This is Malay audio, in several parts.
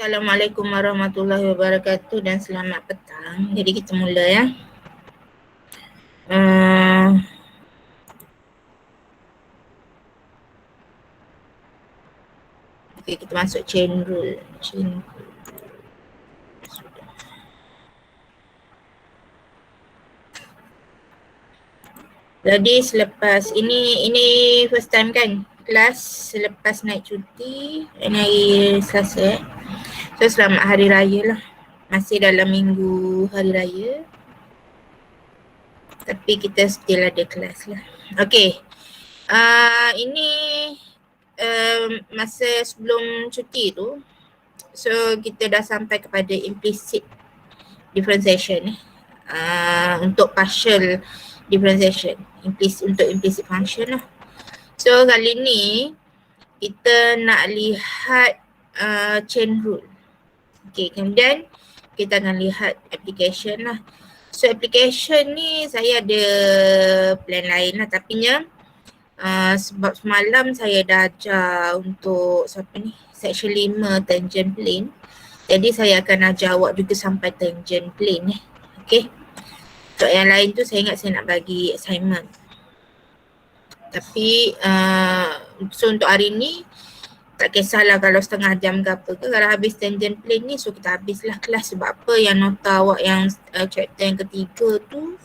Assalamualaikum warahmatullahi wabarakatuh dan selamat petang. Jadi kita mula ya. Okay, kita masuk chain rule. Jadi selepas ini first time kan kelas selepas naik cuti ini hari Selasa. So selamat hari raya lah. Masih dalam minggu hari raya. Tapi kita still ada kelas lah. Okay. Ini masa sebelum cuti tu, so kita dah sampai kepada implicit differentiation untuk partial differentiation untuk implicit function lah. So kali ni kita nak lihat chain rule. Okay, kemudian kita akan lihat application lah. So application ni saya ada plan lain lah, tapi sebab semalam saya dah ajar untuk section 5 tangent plane. Jadi saya akan ajar awak juga sampai tangent plane Okay. Untuk yang lain tu saya ingat saya nak bagi assignment. Tapi so untuk hari ni tak kisahlah kalau setengah jam ke apa ke, kalau habis tangent plane ni so kita habislah kelas. Sebab apa yang nota awak yang chapter yang ketiga tu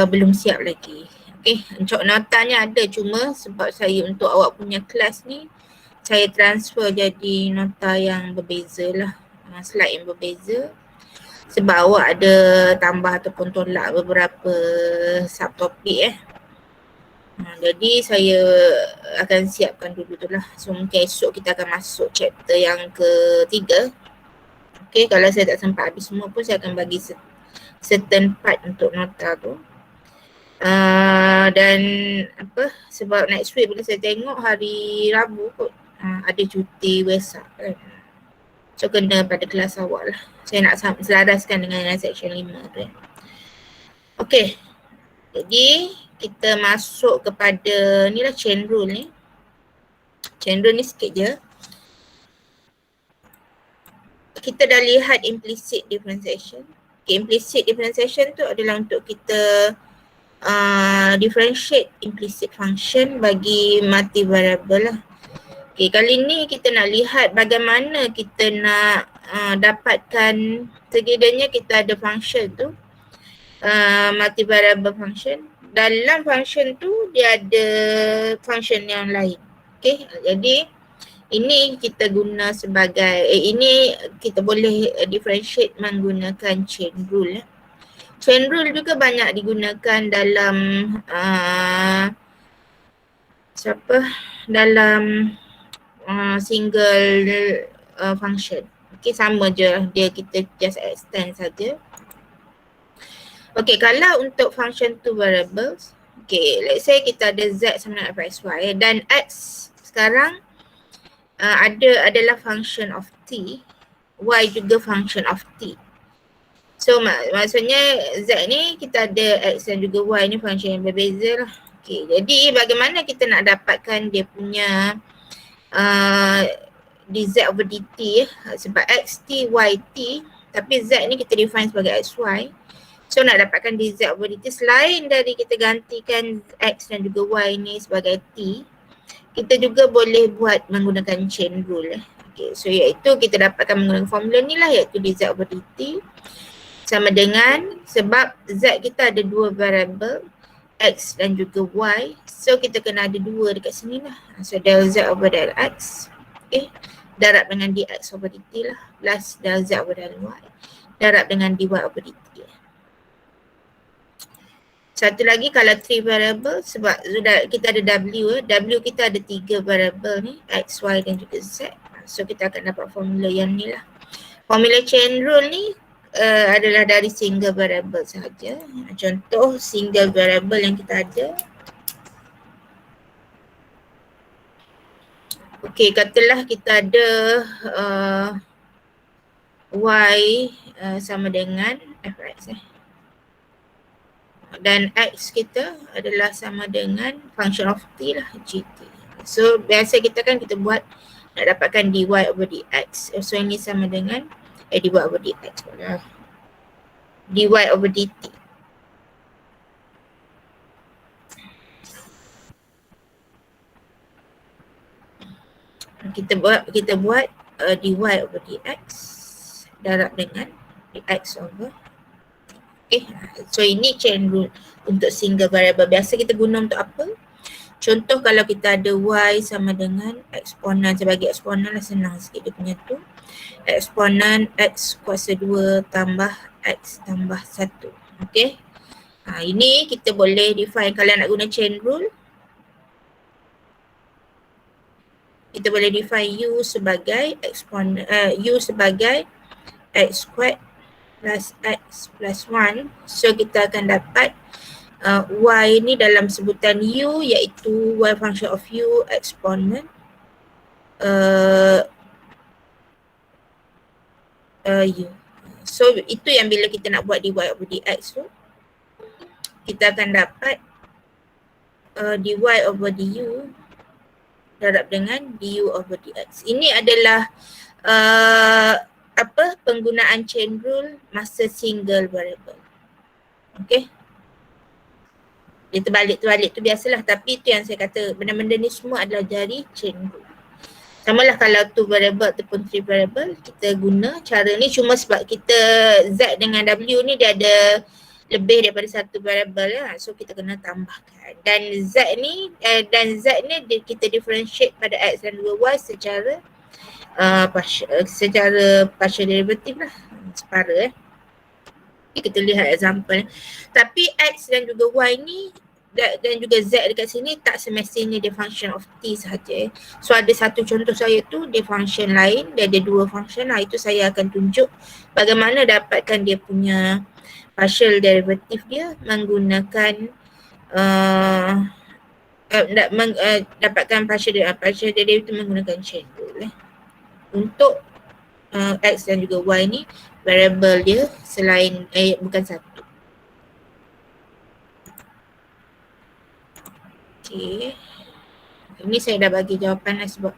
belum siap lagi. Okay, untuk notanya ada, cuma sebab saya untuk awak punya kelas ni saya transfer jadi nota yang berbeza lah, slide yang berbeza. Sebab awak ada tambah ataupun tolak beberapa subtopik jadi saya akan siapkan dulu tu lah. So mungkin esok kita akan masuk chapter yang ketiga. Okay, kalau saya tak sempat habis semua pun saya akan bagi certain part untuk nota tu. Dan sebab next week bila saya tengok hari Rabu kot ada cuti Wesak kan. So kena pada kelas awak lah. Saya nak selaraskan dengan section 5 tu Okay. Jadi kita masuk kepada ni lah chain rule ni. Chain rule ni sikit je. Kita dah lihat implicit differentiation. Okay, implicit differentiation tu adalah untuk kita differentiate implicit function bagi multivariable lah. Okay, kali ni kita nak lihat bagaimana kita nak dapatkan sekiranya kita ada function tu, multivariable function. Dalam function tu dia ada function yang lain. Okay, jadi ini kita guna sebagai, ini kita boleh differentiate menggunakan chain rule. Chain rule juga banyak digunakan dalam dalam single function. Okay, sama je dia, kita just extend saja. Okay, kalau untuk function two variables, okay, let's say kita ada z sama dengan fxy dan x sekarang adalah function of t, y juga function of t. So maksudnya z ni kita ada x dan juga y ni function yang berbeza lah. Okay, jadi bagaimana kita nak dapatkan dia punya dz over dt sebab x t, y t, tapi z ni kita define sebagai xy. So nak dapatkan dz over dt selain dari kita gantikan x dan juga y ni sebagai t, kita juga boleh buat menggunakan chain rule. Okay, so iaitu kita dapatkan menggunakan formula ni lah, iaitu dz over dt sama dengan, sebab z kita ada dua variable x dan juga y, so kita kena ada dua dekat sini lah. So del z over del x, okay, darab dengan dx over dt lah, plus del z over del y darab dengan dy over dt. Satu lagi kalau 3 variable, sebab sudah kita ada w kita ada 3 variable ni, x, y dan juga z. So kita akan dapat formula yang ni lah. Formula chain rule ni adalah dari single variable sahaja. Contoh single variable yang kita ada. Okay, katalah kita ada y sama dengan fx dan x kita adalah sama dengan function of t lah, gt. So biasa kita kan kita buat nak dapatkan dy over dx. So ini sama dengan dy over dx pula. Dy over dt. Kita buat dy over dx darab dengan dx over. Okay, so ini chain rule untuk single variable. Biasa kita guna untuk apa? Contoh kalau kita ada y sama dengan eksponen, saya bagi eksponen lah, senang sikit dia punya tu. Eksponen x kuasa 2 tambah x tambah 1. Okay. Ini kita boleh define kalau nak guna chain rule. Kita boleh define u sebagai eksponen, u sebagai x squared plus x plus 1. So kita akan dapat y ni dalam sebutan u iaitu y function of u exponent u. So itu yang bila kita nak buat dy over dx tu, kita akan dapat dy over du darab dengan du over dx. Ini adalah penggunaan chain rule masa single variable. Okay. Dia terbalik tu biasalah, tapi itu yang saya kata, benda-benda ni semua adalah dari chain rule. Samalah kalau 2 variable ataupun 3 variable, kita guna cara ni cuma sebab kita z dengan w ni dia ada lebih daripada satu variable lah. So kita kena tambahkan. Dan z ni kita differentiate pada x dan 2y secara partial derivative lah, separa. Kita lihat example. Tapi x dan juga y ni dan juga z dekat sini tak semestinya dia function of t sahaja. So ada satu contoh saya tu dia function lain, dia ada dua function lah. Itu saya akan tunjuk bagaimana dapatkan dia punya partial derivative dia menggunakan dapatkan partial derivative menggunakan chain rule. Untuk x dan juga y ni variable dia selain bukan satu. Okay. Ini saya dah bagi jawapan lah sebab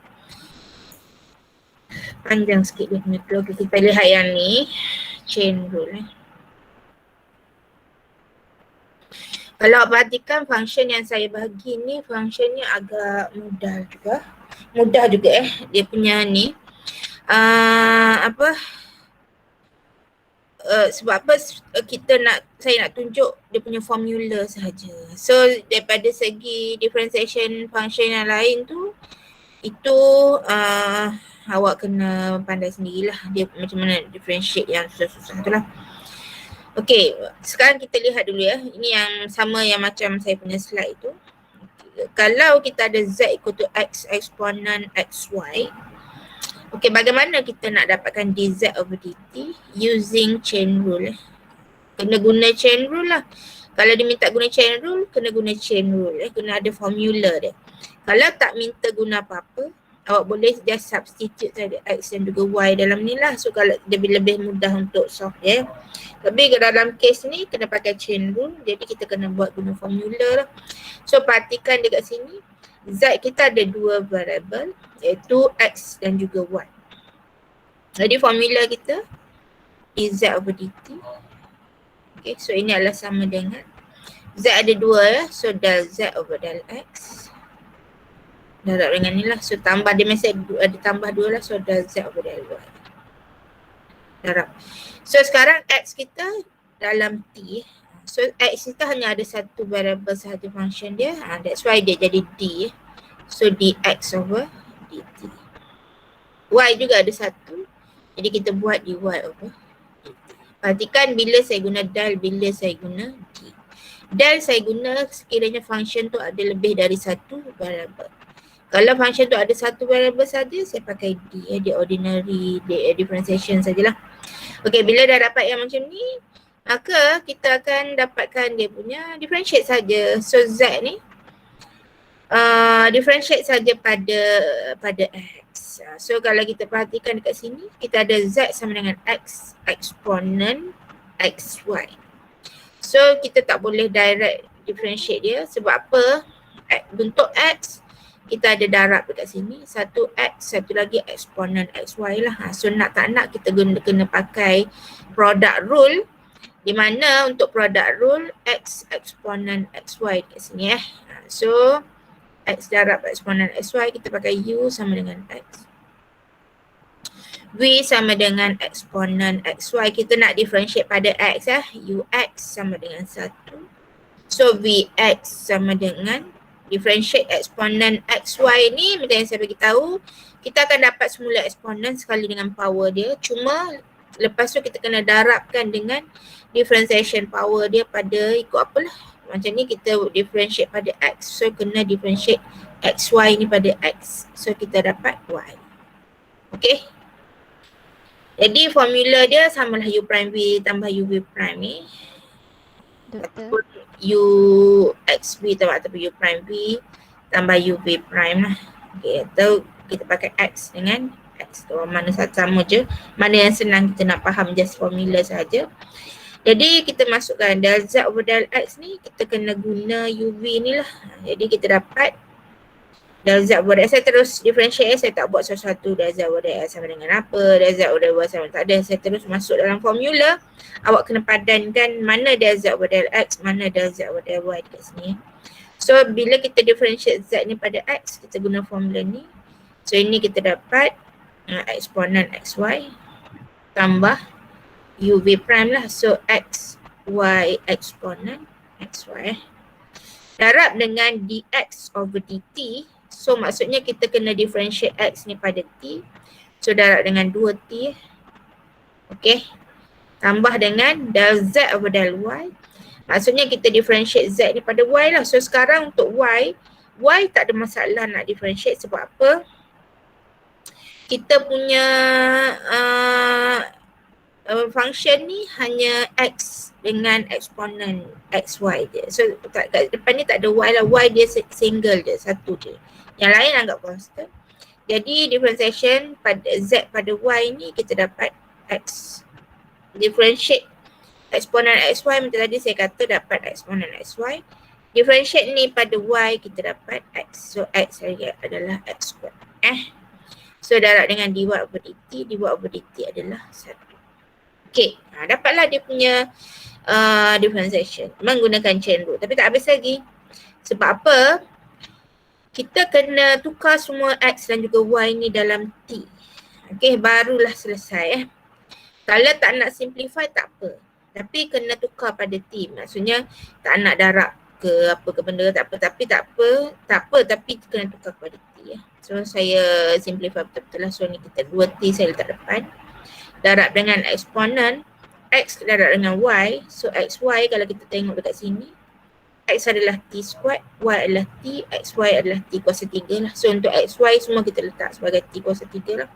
panjang sikit dia punya tu. Kita lihat yang ni chain rule. Kalau perhatikan function yang saya bagi ni, functionnya agak mudah juga. Dia punya ni sebab apa saya nak tunjuk dia punya formula sahaja. So daripada segi differentiation function yang lain tu, itu awak kena pandai sendirilah dia macam mana differentiate yang susah-susah tu lah. Okay, sekarang kita lihat dulu ya. Ini yang sama yang macam saya punya slide tu. Kalau kita ada z equal to x exponent xy, okay, bagaimana kita nak dapatkan dz over dt using chain rule? Kena guna chain rule lah. Kalau dia minta guna chain rule, kena guna chain rule. Kena ada formula dia. Kalau tak minta guna apa-apa, awak boleh just substitute saja x dan juga y dalam ni lah. So kalau dia lebih mudah untuk solve ya. Tapi dalam case ni kena pakai chain rule. Jadi kita kena buat guna formula lah. So perhatikan dekat sini. Z kita ada dua variable iaitu x dan juga y. Jadi formula kita dz over dt. Okay, so ini adalah sama dengan z ada dua ya. So del z over del x darab dengan ni lah. So tambah dia mesti ada tambah dua lah. So del z over del y darab. So sekarang x kita dalam t. So x kita hanya ada satu variable sahaja function dia. That's why dia jadi d. So dx over dt. Y juga ada satu. Jadi kita buat dy over dt. Perhatikan bila saya guna del, bila saya guna d. Del saya guna sekiranya function tu ada lebih dari satu variable. Kalau function tu ada satu variable saja, saya pakai d. Dia ordinary differentiation sajalah. Okay, bila dah dapat yang macam ni, maka kita akan dapatkan dia punya differentiate saja. So z ni differentiate saja pada x. So kalau kita perhatikan dekat sini, kita ada z sama dengan x exponent xy. So kita tak boleh direct differentiate dia sebab apa? Bentuk x kita ada darab dekat sini, satu X, satu lagi eksponen XY lah. So nak tak nak kita kena pakai product rule, di mana untuk product rule X eksponen XY dekat sini So X darab eksponen XY, kita pakai U sama dengan X. V sama dengan eksponen XY, kita nak differentiate pada X UX sama dengan 1. So Vx sama dengan differentiate eksponen XY ni, macam yang saya bagi tahu, kita akan dapat semula eksponen sekali dengan power dia, cuma lepas tu kita kena darabkan dengan differentiation power dia pada ikut apalah. Macam ni kita differentiate pada X, so kena differentiate XY ni pada X, so kita dapat Y. Okay. Jadi formula dia samalah U prime V tambah UV prime ni. Doktor. UXV ataupun U prime V tambah UV prime lah. Okay, atau kita pakai X dengan X tu, mana sama je, mana yang senang kita nak faham, just formula saja. Jadi kita masukkan del Z over del X ni, kita kena guna UV ni lah. Jadi kita dapat del Z over del X. Saya terus differentiate, saya tak buat sesuatu del Z over del X sama dengan apa, del Z over del Y sama, tak ada. Saya terus masuk dalam formula. Awak kena padankan mana del Z over del X, mana del Z over del Y dekat sini. So bila kita differentiate Z ni pada X, kita guna formula ni. So ini kita dapat eksponen XY tambah UV prime lah. So X, Y eksponen XY. Darab dengan dx over dt. So maksudnya kita kena differentiate X ni pada T. So darab dengan 2T. Okay. Tambah dengan del Z over del Y. Maksudnya kita differentiate Z ni pada Y lah. So sekarang untuk Y tak ada masalah nak differentiate. Sebab apa? Kita punya function ni hanya X dengan eksponen XY je. So kat depan ni tak ada Y lah. Y dia single je, satu je. Yang lain anggap constant. Jadi differentiation pada Z pada Y ni kita dapat X. Differentiate eksponen XY, macam tadi saya kata dapat eksponen XY. Differentiate ni pada Y kita dapat X. So X adalah X square. So darab dengan dy over dt. Dy over dt adalah 1. Okay, dapatlah dia punya differentiation menggunakan chain rule. Tapi tak habis lagi. Sebab apa? Kita kena tukar semua X dan juga Y ni dalam T. Okay, barulah selesai. Kalau tak nak simplify tak apa. Tapi kena tukar pada T. Maksudnya tak nak darab ke apa ke benda tak apa. Tapi tak apa tapi kena tukar pada T. So saya simplify betul-betul lah. So ni kita 2T saya letak depan. Darab dengan eksponen X darab dengan Y. So XY kalau kita tengok dekat sini, X adalah T squared, Y adalah T, XY adalah T kuasa 3 lah. So untuk XY semua kita letak sebagai T kuasa 3 lah.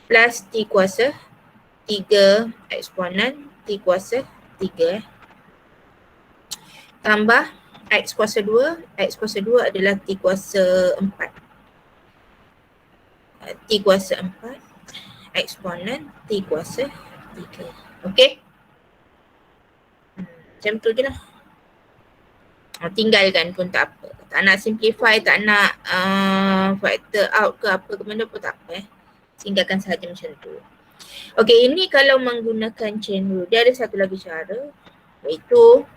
Plus T kuasa 3 eksponen T kuasa 3 tambah X kuasa 2. X kuasa 2 adalah T kuasa 4. T kuasa 4 eksponen T kuasa 3. Okay? Macam tu je lah. Tinggalkan pun tak apa. Tak nak simplify, tak nak factor out ke apa ke benda pun tak apa. Tinggalkan sahaja macam tu. Okay, ini kalau menggunakan chain rule. Dia ada satu lagi cara, iaitu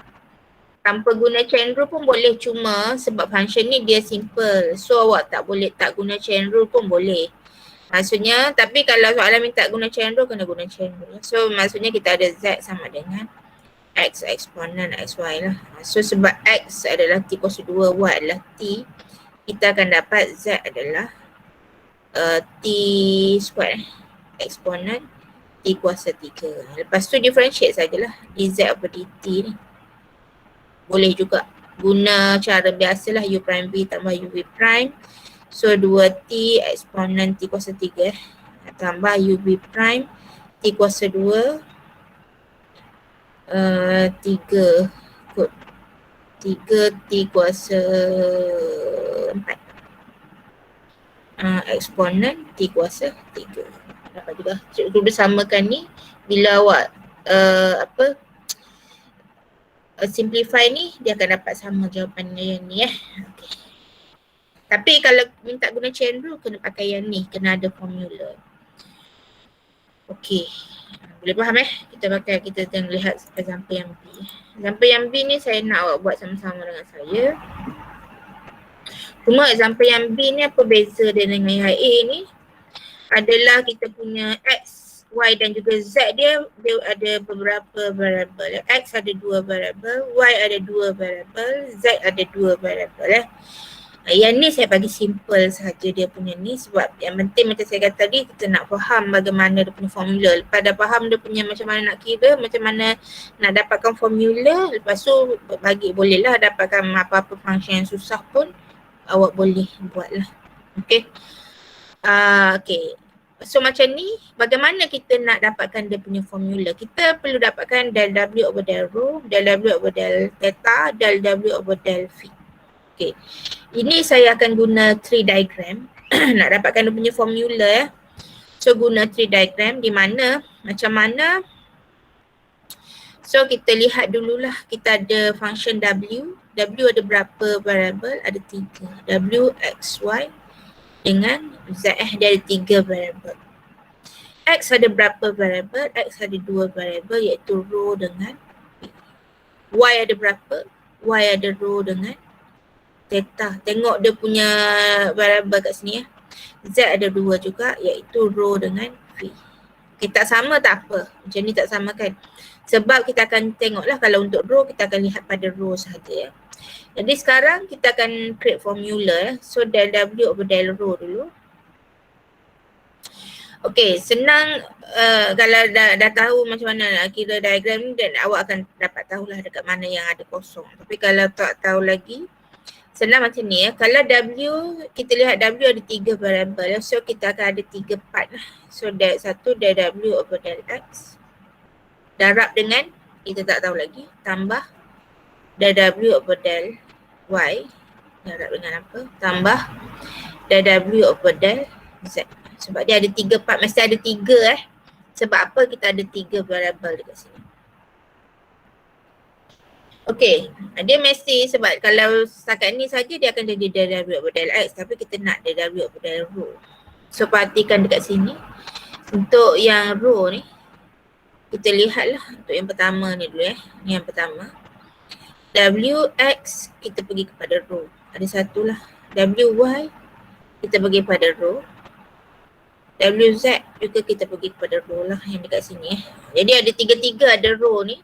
tanpa guna chain rule pun boleh, cuma sebab function ni dia simple. So awak tak boleh tak guna chain rule pun boleh. Maksudnya, tapi kalau soalan minta guna chain rule, kena guna chain rule. So maksudnya kita ada Z sama dengan X eksponen XY lah. So sebab X adalah T kuasa 2, Y adalah T, kita akan dapat Z adalah T square eksponen T kuasa 3. Lepas tu differentiate sajalah dz over dt ni. Boleh juga guna cara biasalah U prime V tambah UV prime. So 2T eksponen T kuasa 3 tambah UV prime T kuasa 2 3 kot 3 T kuasa 4 eksponen T kuasa 3. Dapat juga. Cikgu bersamakan ni bila awak simplify ni, dia akan dapat sama jawapannya yang ni Okay. Tapi kalau minta guna chain rule kena pakai yang ni, kena ada formula. Okey. Boleh faham kita tengok lihat example yang B. Example yang B ni saya nak awak buat sama-sama dengan saya. Cuma example yang B ni apa beza dia dengan yang A ni? Adalah kita punya X, Y dan juga Z dia ada beberapa variable. X ada 2 variable, Y ada 2 variable, Z ada 2 variable. Yang ni saya bagi simple saja dia punya ni sebab yang penting macam saya kata tadi kita nak faham bagaimana dia punya formula. Lepas dah faham dia punya macam mana nak kira, macam mana nak dapatkan formula, lepas tu bagi bolehlah dapatkan apa-apa function yang susah pun awak boleh buatlah. Okay. Okay. So macam ni, bagaimana kita nak dapatkan dia punya formula? Kita perlu dapatkan del W over del rho, del W over del theta, del W over del phi. Okay. Ini saya akan guna tree diagram nak dapatkan dia punya formula. So guna tree diagram di mana, macam mana. So kita lihat dululah, kita ada function W. W ada berapa variable? Ada 3. W, X, Y dengan Z. Dia ada 3 variable. X ada berapa variable? X ada 2 variable iaitu rho dengan P. Y ada berapa? Y ada rho dengan theta. Tengok dia punya variable kat sini ya. Z ada 2 juga iaitu rho dengan P. Okay, tak sama tak apa. Macam ni tak sama kan. Sebab kita akan tengoklah kalau untuk rho kita akan lihat pada rho sahaja ya. Jadi sekarang kita akan create formula ya. So del W over del rho dulu. Okay, senang kalau dah tahu macam mana nak kira diagram ni dan awak akan dapat tahulah dekat mana yang ada kosong. Tapi kalau tak tahu lagi, senang macam ni ya. Kalau W, kita lihat W ada 3 variable. So kita akan ada 3 part lah. So del 1 del W over del X. Darab dengan, kita tak tahu lagi, tambah del W over del Y. Darab dengan apa? Tambah del W over del Z. Sebab dia ada 3 part, mesti ada 3 Sebab apa kita ada 3 variable dekat sini. Okay, dia mesti sebab kalau setakat ni saja dia akan jadi del W over del X, tapi kita nak del W over del rho. So perhatikan dekat sini. Untuk yang rho ni, kita lihatlah untuk yang pertama ni dulu Ni yang pertama. W, X, kita pergi kepada rho. Ada satu lah. W, Y, kita pergi pada rho. WZ juga kita pergi kepada rho lah yang dekat sini Jadi ada 3 ada rho ni.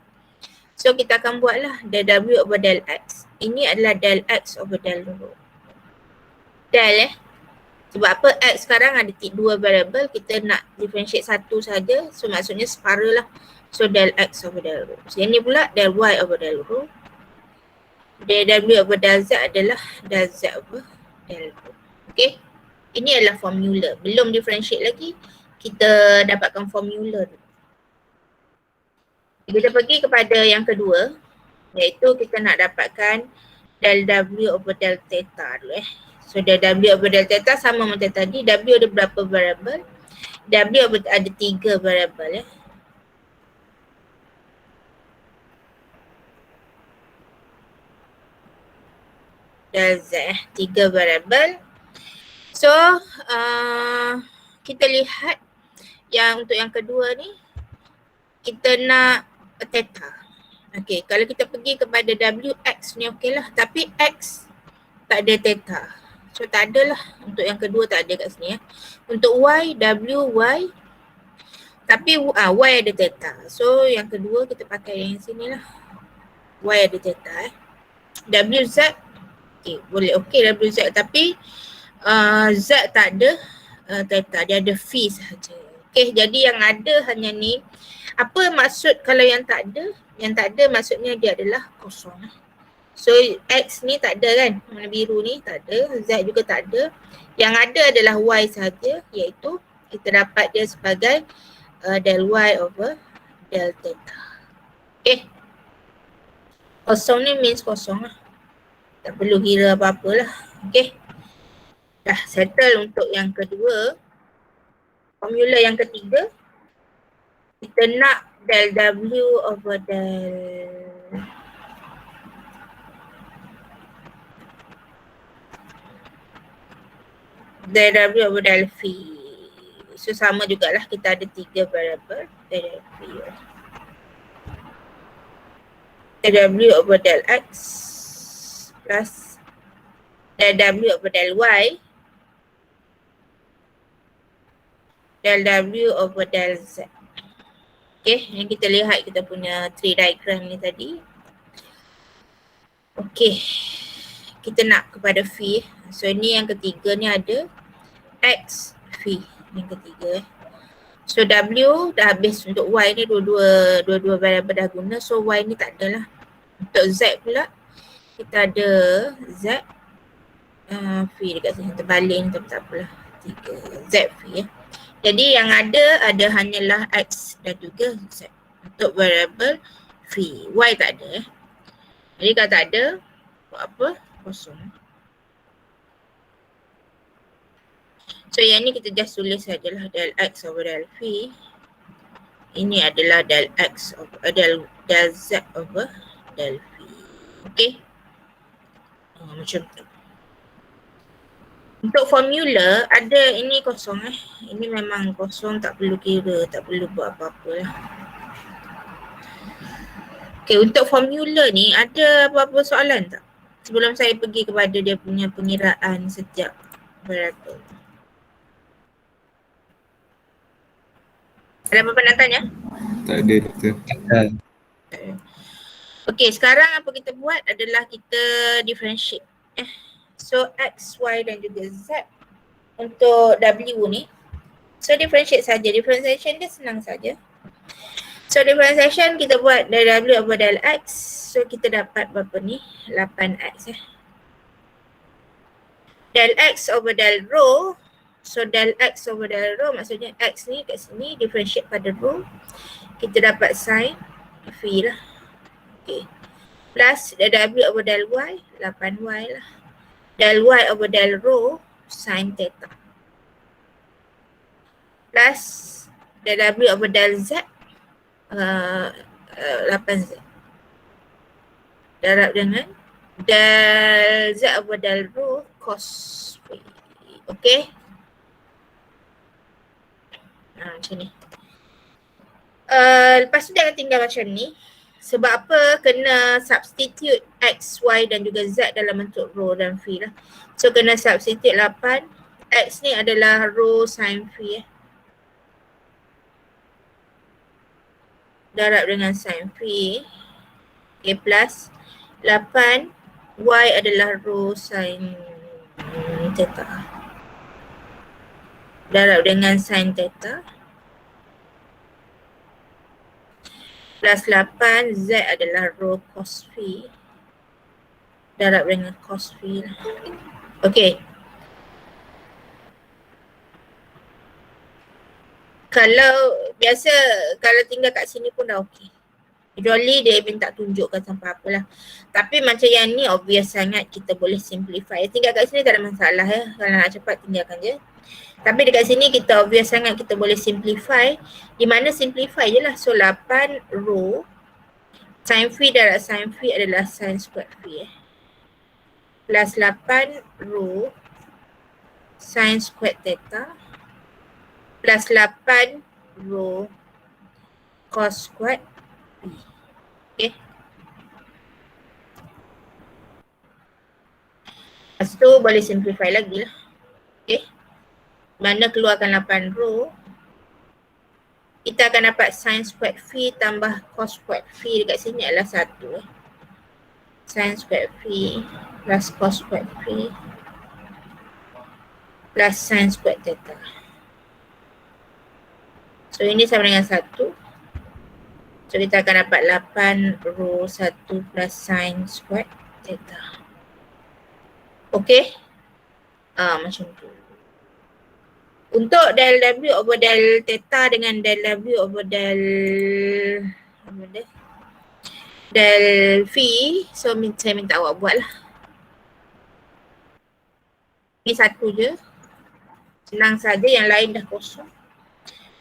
So kita akan buatlah del W over del X. Ini adalah del X over del rho. Del Sebab apa? X sekarang ada 2 variable, kita nak differentiate satu saja. So maksudnya separa lah. So del X over del rho. So yang ni pula del Y over del rho. Del W over del Z adalah del Z over del rho. Okay. Ini adalah formula. Belum differentiate lagi, kita dapatkan formula. Kita pergi kepada yang kedua, iaitu kita nak dapatkan del W over del theta dulu So del W over del theta sama macam tadi. W ada berapa variable? W ada 3 variable Del Z 3 variable. So, kita lihat yang untuk yang kedua ni, kita nak theta. Okay, kalau kita pergi kepada W, X ni okey lah. Tapi X tak ada theta. So, tak ada lah. Untuk yang kedua tak ada kat sini Untuk Y, W, Y. Tapi Y ada theta. So, yang kedua kita pakai yang sini lah. Y ada theta W, Z. Okay, boleh okey W, Z. Tapi Z tak ada theta, dia ada phi sahaja. Okay, jadi yang ada hanya ni. Apa maksud kalau yang tak ada? Yang tak ada maksudnya dia adalah kosong. So X ni tak ada kan, warna biru ni tak ada, Z juga tak ada. Yang ada adalah Y sahaja, iaitu kita dapat dia sebagai del Y over del theta. Okay, kosong ni means kosong lah. Tak perlu kira apa-apa lah. Okay. Dah settle untuk yang kedua. Formula yang ketiga, kita nak del W over del del W over del phi. So sama jugalah, kita ada 3 variable del phi. Del W over del X plus del W over del Y del W over del Z. Okay, yang kita lihat kita punya tree diagram ni tadi. Okay, kita nak kepada phi. So ni yang ketiga ni ada X phi yang ketiga. So W dah habis, untuk Y ni dua-dua variable dah guna. So Y ni tak ada lah. Untuk Z pula kita ada Z phi dekat sini, terbalik ni tapi tak apalah, 3 Z phi. Jadi yang ada hanyalah X dan juga Z untuk variable phi. Y tak ada. Jadi kalau tak ada, buat apa? Kosong. So yang ni kita just tulis sajalah del X over del phi. Ini adalah del X over del Z over del phi. Okay. Macam tu. Untuk formula ada, ini kosong Ini memang kosong, tak perlu kira, tak perlu buat apa-apa lah. Okay, untuk formula ni ada apa-apa soalan tak? Sebelum saya pergi kepada dia punya pengiraan setiap variable. Ada apa-apa nak tanya? Tak ada, doktor. Okay, sekarang apa kita buat adalah kita differentiate. So X, Y dan juga Z untuk W ni. So differentiate saja. Differentiation dia senang saja. So differentiation kita buat dari W over del X. So kita dapat berapa ni? 8X Del X over del rho. So del X over del rho maksudnya X ni kat sini differentiate pada rho. Kita dapat sin phi lah. Okay. Plus del W over del Y, 8Y lah. Del Y over del rho, sin theta. Plus del W over del Z, 8Z. Darab dengan del Z over del rho, cos phi. Okay. Macam ni. Lepas tu jangan tinggal macam ni. Sebab apa? Kena substitute X, Y dan juga Z dalam bentuk rho dan phi lah. So kena substitute 8. X ni adalah rho sin phi darab dengan sin phi. Okay, plus 8. Y adalah rho sin theta darab dengan sin theta. Plus 8, Z adalah rho cos phi darab dengan cos phi lah. Okay. Kalau biasa, kalau tinggal kat sini pun dah okay. Kecuali dia minta tunjukkan sampai apalah. Tapi macam yang ni obvious sangat, kita boleh simplify. Tinggal kat sini tak ada masalah Kalau nak cepat tinggalkan je. Tapi dekat sini kita obvious sangat, kita boleh simplify. Di mana simplify je lah. So 8 rho sin phi darab sin phi adalah sin square phi plus 8 rho sin square theta plus 8 rho cos square phi. Okay. Lepas tu boleh simplify lagi lah. Okay. Mana keluarkan 8 rho, kita akan dapat sin square phi tambah cos square phi dekat sini adalah 1 sin square phi plus cos square phi plus sin square theta. So ini sama dengan 1. So kita akan dapat 8 rho 1 plus sin square theta. Okay. Macam tu. Untuk del W over del theta dengan del W over del phi, so saya minta awak buat lah. Ini satu je. Senang saja, yang lain dah kosong.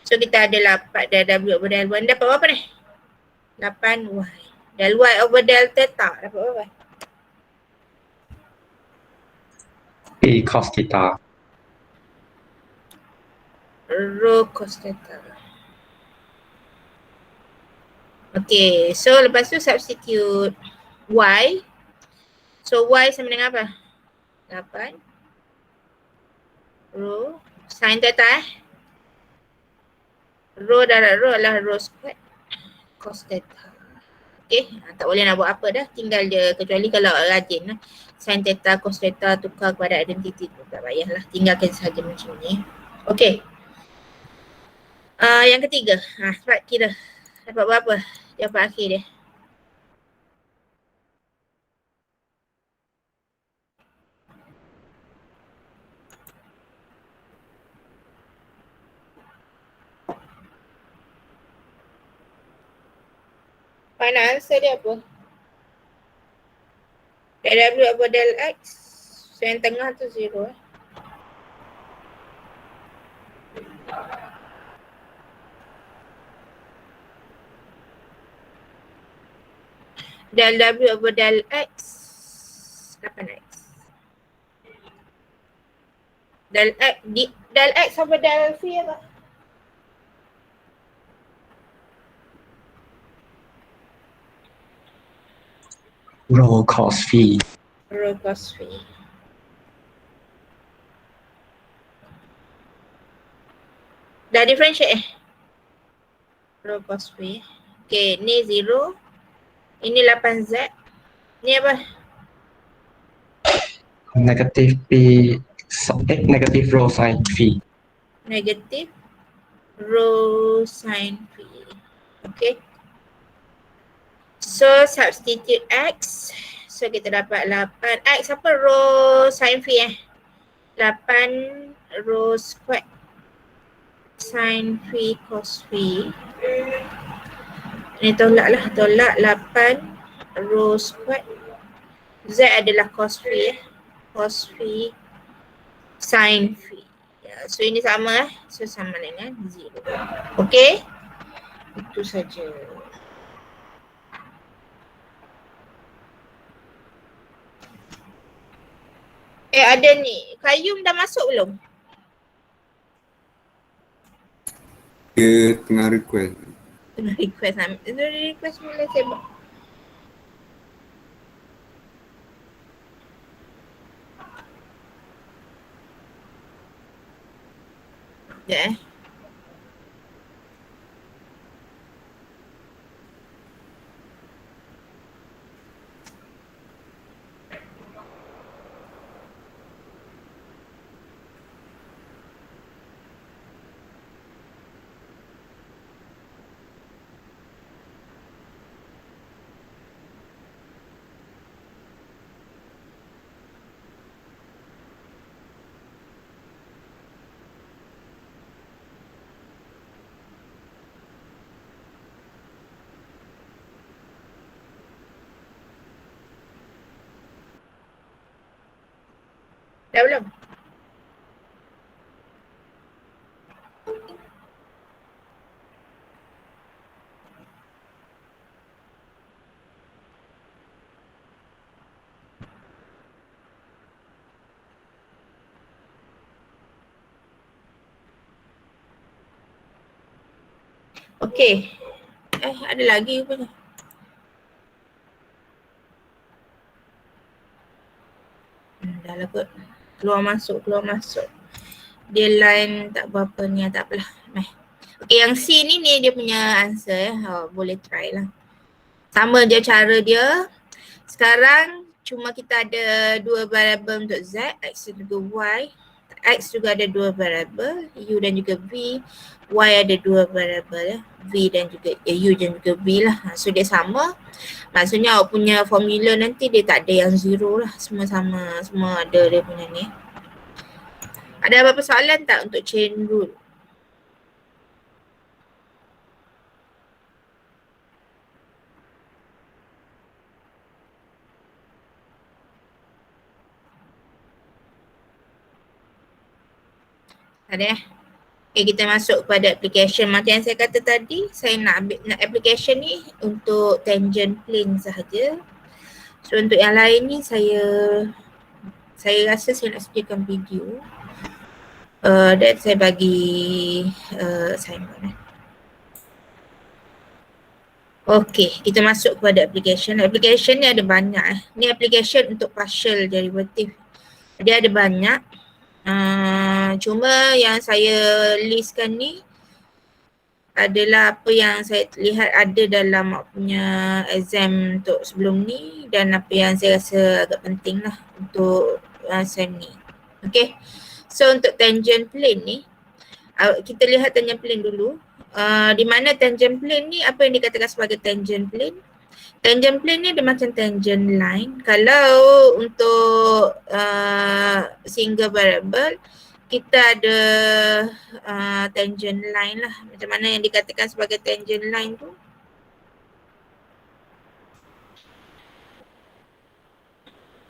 So kita ada 8 del W over del Y. Dapat berapa ni? 8Y. Del Y over del theta dapat berapa? Cos theta. Rho cos theta. Okay, so lepas tu substitute y. So y sama dengan apa? 8 rho sin theta Rho darab rho adalah rho square cos theta. Okay, tak boleh nak buat apa dah. Tinggal je, kecuali kalau rajin lah. Sin theta, cos theta tukar kepada identiti tu. Tak payahlah, tinggalkan saja macam ni. Okay. Yang ketiga, cepat kira. Dapat berapa? Jawapan akhir dia. Final answer dia apa? Del W apa del X? So yang tengah tu 0 Del W apa del X? 8X. Del X apa del V apa? Rho cos phi. Rho cos phi. Dah differentiate Rho cos phi. Okay, ni 0. Ini 8Z. Ni apa? Negatif P negatif rho sin phi. Negatif rho sin phi. Okay. So substitute X. So kita dapat 8. X apa? Rho sin phi 8 rho square sin phi cos phi. Ni tolak 8 rho square. Z adalah cos phi cos phi sin phi. So ini sama so sama dengan 0. Okay. Itu saja. Ada ni. Qayyum dah masuk belum? Dia tengah request. Tengah request lah. Request mula saya buat. Sekejap dah belum? Okey. Ada lagi rupanya. Dah lah kot. Keluar masuk. Dia line tak berapa ni, tak apalah. Okey, yang C ni dia punya answer boleh try lah. Sama je cara dia. Sekarang cuma kita ada dua variable untuk Z, X dan juga Y. X juga ada dua variable, U dan juga V. Y ada dua variable V dan juga U dan juga V lah. So dia sama. Maksudnya awak punya formula nanti dia tak ada yang zero lah. Semua sama, semua ada dia punya ni. Ada apa-apa soalan tak untuk chain rule? Ada Okay, kita masuk pada application. Macam yang saya kata tadi, saya nak application ni untuk tangent plane sahaja. So untuk yang lain ni saya rasa saya nak sediakan video. Dan saya bagi assignment. Okey, kita masuk kepada application. Application ni ada banyak. Ni application untuk partial derivative. Dia ada banyak. Cuma yang saya listkan ni adalah apa yang saya lihat ada dalam punya exam untuk sebelum ni dan apa yang saya rasa agak penting lah untuk sem ni. Okay, so untuk tangent plane ni, kita lihat tangent plane dulu. Di mana tangent plane ni, apa yang dikatakan sebagai tangent plane? Tangent plane ni dia macam tangent line. Kalau untuk single variable, kita ada tangent line lah. Macam mana yang dikatakan sebagai tangent line tu?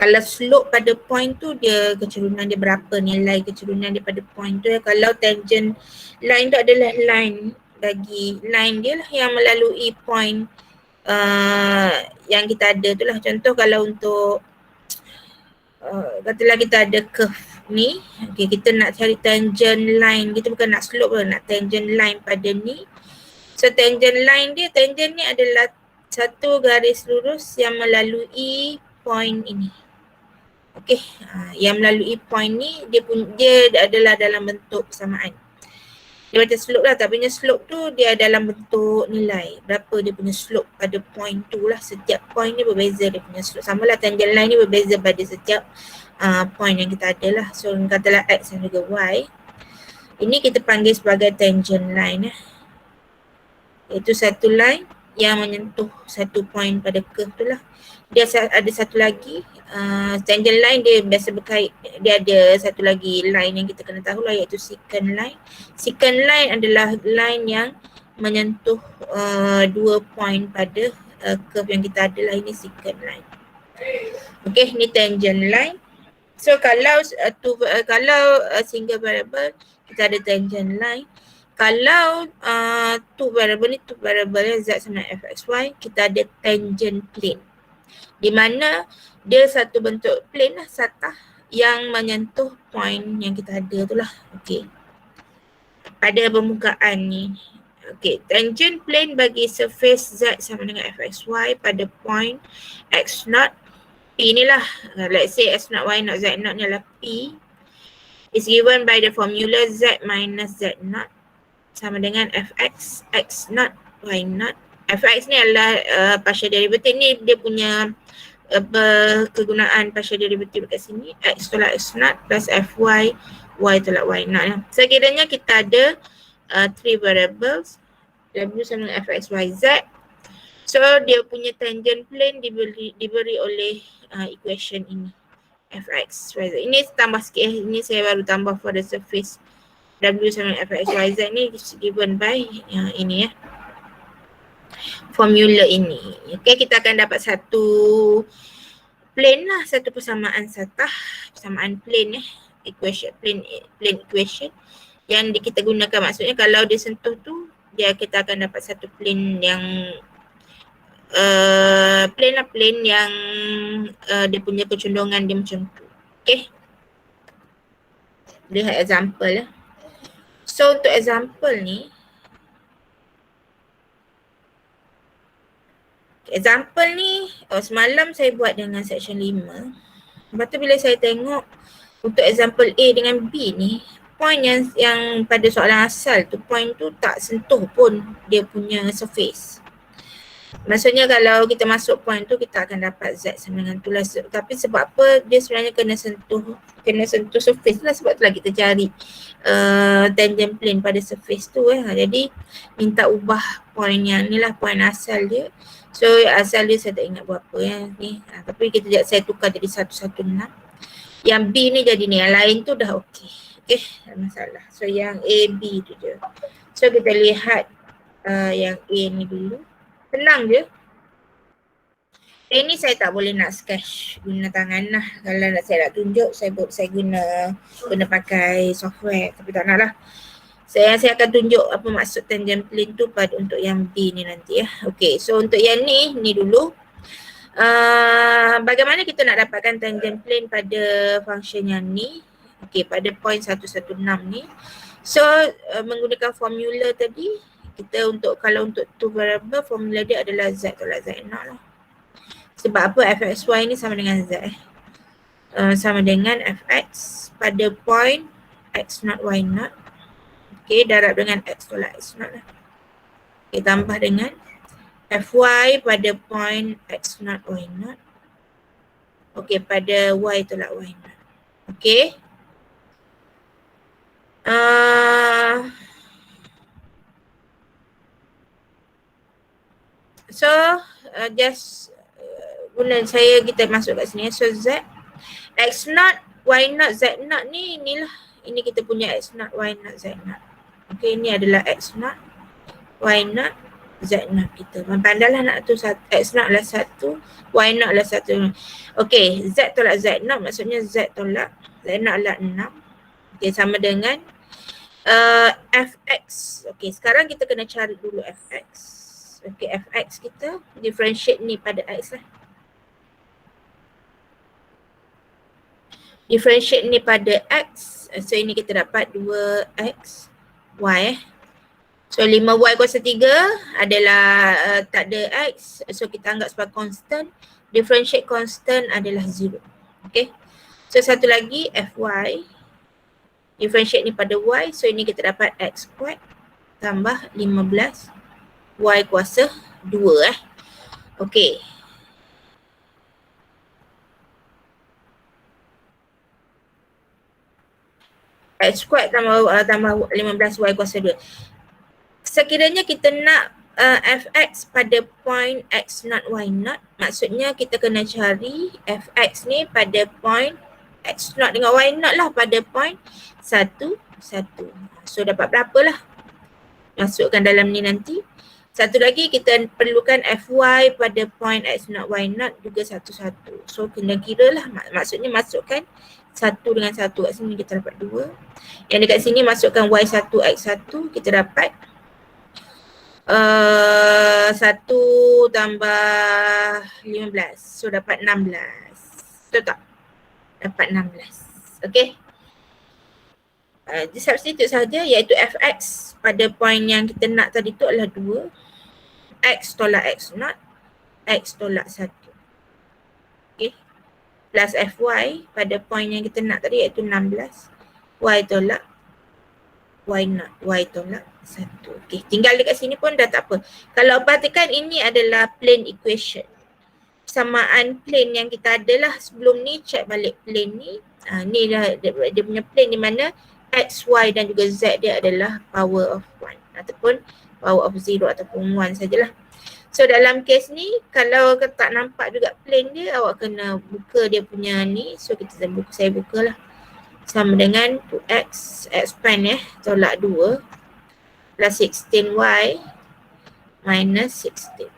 Kalau slope pada point tu dia kecerunan dia berapa, nilai kecerunan dia pada point tu ya. Kalau tangent line tu adalah line bagi line dia lah yang melalui point yang kita ada tu lah. Contoh kalau untuk katalah kita ada curve ni, okay, kita nak cari tangent line, kita bukan nak slope lah, nak tangent line pada ni. So tangent line dia, tangent ni adalah satu garis lurus yang melalui point ini. Okay, yang melalui point ni dia adalah dalam bentuk persamaan. Dia macam slope lah, tapi punya slope tu dia dalam bentuk nilai. Berapa dia punya slope pada point tu lah. Setiap point ni berbeza dia punya slope. Sama lah tangent line ni berbeza pada setiap point yang kita ada lah. So katalah X dan juga Y. Ini kita panggil sebagai tangent line. Iaitu satu line yang menyentuh satu point pada curve tu lah. Dia ada satu lagi, tangent line dia biasa berkait, dia ada satu lagi line yang kita kena tahu lah, iaitu secant line. Secant line adalah line yang menyentuh dua point pada curve yang kita ada lah, ini secant line. Okay, ni tangent line. So kalau single variable kita ada tangent line. Kalau two variable Z sama fxy, kita ada tangent plane. Di mana dia satu bentuk plane lah, satah yang menyentuh point yang kita ada tu lah. Okay, pada permukaan ni. Okay, tangent plane bagi surface Z sama dengan fxy pada point x0. P ni lah, let's say x0, y0, z0 ni adalah P, is given by the formula Z minus Z0 sama dengan fx, x0, y0. Fx ni adalah partial derivative, ni dia punya kegunaan partial derivative kat sini. X tolak x0 plus fy, y tolak y0. So kiranya kita ada three variables, w sama dengan fx, y, z. So dia punya tangent plane diberi oleh equation ini, fx, y, z. Ini tambah sikit, ini saya baru tambah for the surface. W sama dengan fx, y, z ni given by ini formula ini. Okay, kita akan dapat satu plane lah, satu persamaan satah, persamaan plane equation, plane equation yang kita gunakan. Maksudnya kalau dia sentuh tu, kita akan dapat satu plane yang plane yang dia punya kecondongan dia macam tu. Okay, lihat example lah. So untuk example ni, semalam saya buat dengan section 5. Lepas tu bila saya tengok untuk example A dengan B ni, point yang pada soalan asal tu, point tu tak sentuh pun dia punya surface. Maksudnya kalau kita masuk point tu, kita akan dapat Z sama dengan tu lah. Tapi sebab apa, dia sebenarnya kena sentuh surface lah. Sebab tu lah kita cari tangent plane pada surface tu. Jadi minta ubah point yang ni lah, point asal dia. So asal dia saya tak ingat berapa ni. Tapi kita saya tukar jadi 116. Yang B ni jadi ni, yang lain tu dah okey. Okay, tak masalah. So yang A, B tu je. So kita lihat yang A ni dulu. Senang je. Ini saya tak boleh nak sketch guna tangan lah. Kalau saya nak tunjuk, saya guna pakai software. Tapi tak nak lah. Saya akan tunjuk apa maksud tangent plane tu pada untuk yang B ni nanti ya. Okay, so untuk yang ni dulu. Bagaimana kita nak dapatkan tangent plane pada function yang ni? Okey, pada point 116 ni. So menggunakan formula tadi, kita untuk kalau untuk two variable, formula dia adalah Z tolak Z0 lah. Sebab apa? fxy ni sama dengan Z. Sama dengan fx pada point x0 y0. Okey, darab dengan x tolak x0 lah. Okey, tambah dengan fy pada point x0 y0. Okey, pada y tolak y0. Okey. So just guna saya kita masuk kat sini. So Z x0 y0 z0 ni inilah, ini kita punya x0 y0 z0. Okey, ini adalah x0 y0 z0 kita. Pandailah nak tu x0 adalah 1, y0 adalah 1. Okey, z tolak z0 maksudnya z tolak z0 adalah 6. Okey, sama dengan fx. Okey, sekarang kita kena cari dulu fx. Okey, fx kita differentiate ni pada x lah. Differentiate ni pada x. So ini kita dapat 2x y. So 5y kuasa 3 adalah tak ada x. So kita anggap sebagai constant. Differentiate constant adalah 0. Okay. So satu lagi fy. Differentiate ni pada y. So ini kita dapat x squared tambah 15 y kuasa 2 Okay. X squared tambah 15y kuasa 2. Sekiranya kita nak fx pada point x0 y0, maksudnya kita kena cari fx ni pada point x0 dengan y0 lah, pada point 1, 1. So dapat berapa lah? Masukkan dalam ni nanti. Satu lagi kita perlukan fy pada point x0 y0 juga 1, 1. So kena kira lah, maksudnya masukkan 1 dengan 1 kat sini kita dapat 2. Yang dekat sini masukkan y1 x1 kita dapat 1 tambah 15. So dapat 16. Betul tak? Dapat 16. Okay. Substitute saja, iaitu fx pada point yang kita nak tadi tu adalah 2. X tolak x0, x tolak 1. Okay. Plus fy pada point yang kita nak tadi iaitu 16. Y tolak y0, y tolak 1. Okay. Tinggal dekat sini pun dah tak apa. Kalau perhatikan ini adalah plane equation. Samaan plane yang kita ada lah sebelum ni, check balik plane ni. Ni dah dia punya plane di mana x, y dan juga z dia adalah power of 1 ataupun power of 0 ataupun 1 sajalah. So dalam kes ni kalau tak nampak juga plane dia, awak kena buka dia punya ni. So saya bukalah. Sama dengan 2x expand tolak 2 plus 16y minus 16.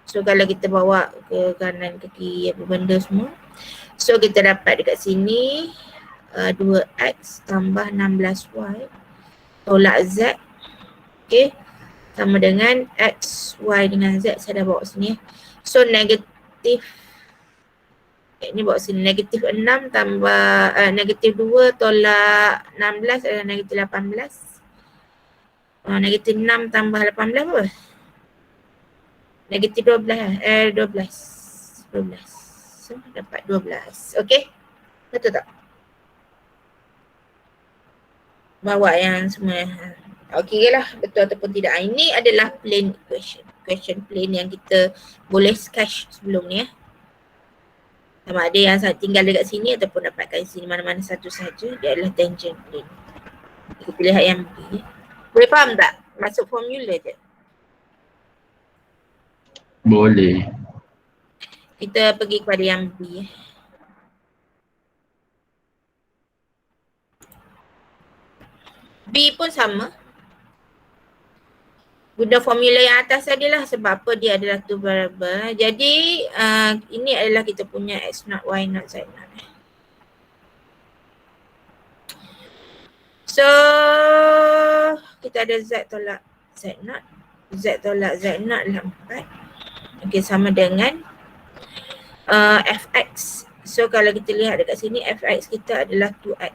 So kalau kita bawa ke kanan ke kiri apa benda semua. So kita dapat dekat sini 2x tambah 16y tolak z. Okay. Sama dengan x, y dengan z. Saya dah bawa sini. So negatif. Ini bawa sini. Negatif 6 tambah negatif 2 tolak 16 adalah negatif 18. Negatif 6 tambah 18 apa? Negatif 12. 12. So dapat 12. Okay. Betul tak? Bawa yang semua. Okey lah, betul ataupun tidak. Ini adalah plane equation. Equation plane yang kita boleh sketch sebelum ni Sama ada yang tinggal dekat sini ataupun dapatkan sini, mana-mana satu saja, dia adalah tangent plane. Kita pilih yang B. Boleh faham tak? Masuk formula je. Boleh. Kita pergi kepada yang B. B pun sama. Guna formula yang atas tadilah, sebab apa dia adalah two variable. Jadi ini adalah kita punya x0, y0, z0. So kita ada z tolak z0. Z tolak z0 adalah 4. Okey, sama dengan fx So kalau kita lihat dekat sini fx kita adalah 2x.